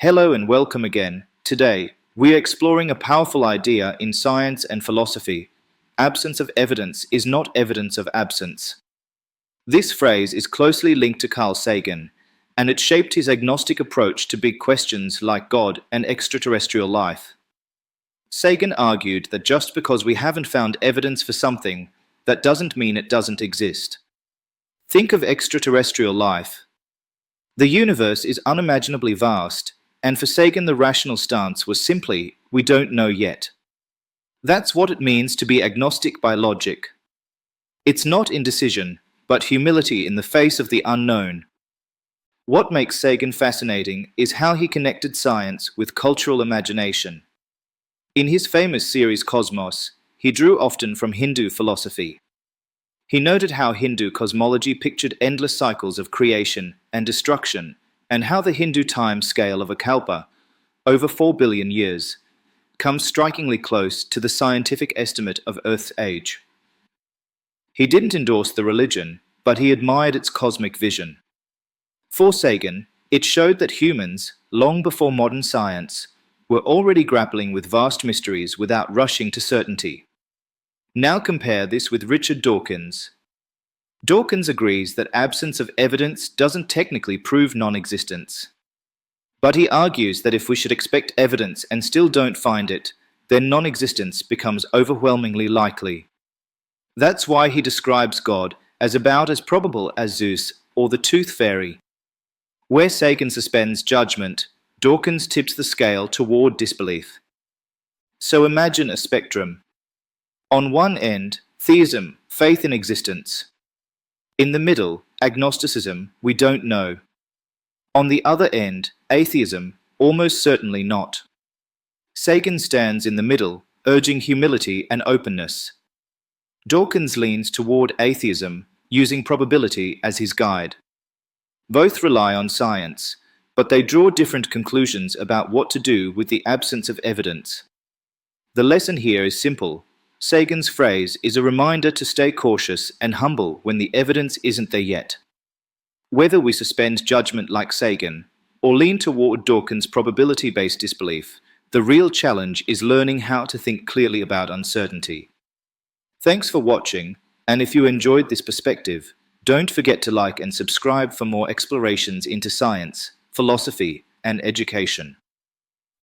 Hello and welcome again. Today, we are exploring a powerful idea in science and philosophy. Absence of evidence is not evidence of absence. This phrase is closely linked to Carl Sagan, and it shaped his agnostic approach to big questions like God and extraterrestrial life. Sagan argued that just because we haven't found evidence for something, that doesn't mean it doesn't exist. Think of extraterrestrial life. The universe is unimaginably vast, and for Sagan the rational stance was simply, we don't know yet. That's what it means to be agnostic by logic. It's not indecision, but humility in the face of the unknown. What makes Sagan fascinating is how he connected science with cultural imagination. In his famous series Cosmos, he drew often from Hindu philosophy. He noted how Hindu cosmology pictured endless cycles of creation and destruction, and how the Hindu time scale of a kalpa, over 4 billion years, comes strikingly close to the scientific estimate of Earth's age. He didn't endorse the religion, but he admired its cosmic vision. For Sagan, it showed that humans, long before modern science, were already grappling with vast mysteries without rushing to certainty. Now compare this with Richard Dawkins. Dawkins agrees that absence of evidence doesn't technically prove non-existence. But he argues that if we should expect evidence and still don't find it, then non-existence becomes overwhelmingly likely. That's why he describes God as about as probable as Zeus or the Tooth Fairy. Where Sagan suspends judgment, Dawkins tips the scale toward disbelief. So imagine a spectrum. On one end, theism, faith in existence. In the middle, agnosticism, we don't know. On the other end, atheism, almost certainly not. Sagan stands in the middle, urging humility and openness. Dawkins leans toward atheism, using probability as his guide. Both rely on science, but they draw different conclusions about what to do with the absence of evidence. The lesson here is simple. Sagan's phrase is a reminder to stay cautious and humble when the evidence isn't there yet. Whether we suspend judgment like Sagan, or lean toward Dawkins' probability-based disbelief, the real challenge is learning how to think clearly about uncertainty. Thanks for watching, and if you enjoyed this perspective, don't forget to like and subscribe for more explorations into science, philosophy, and education.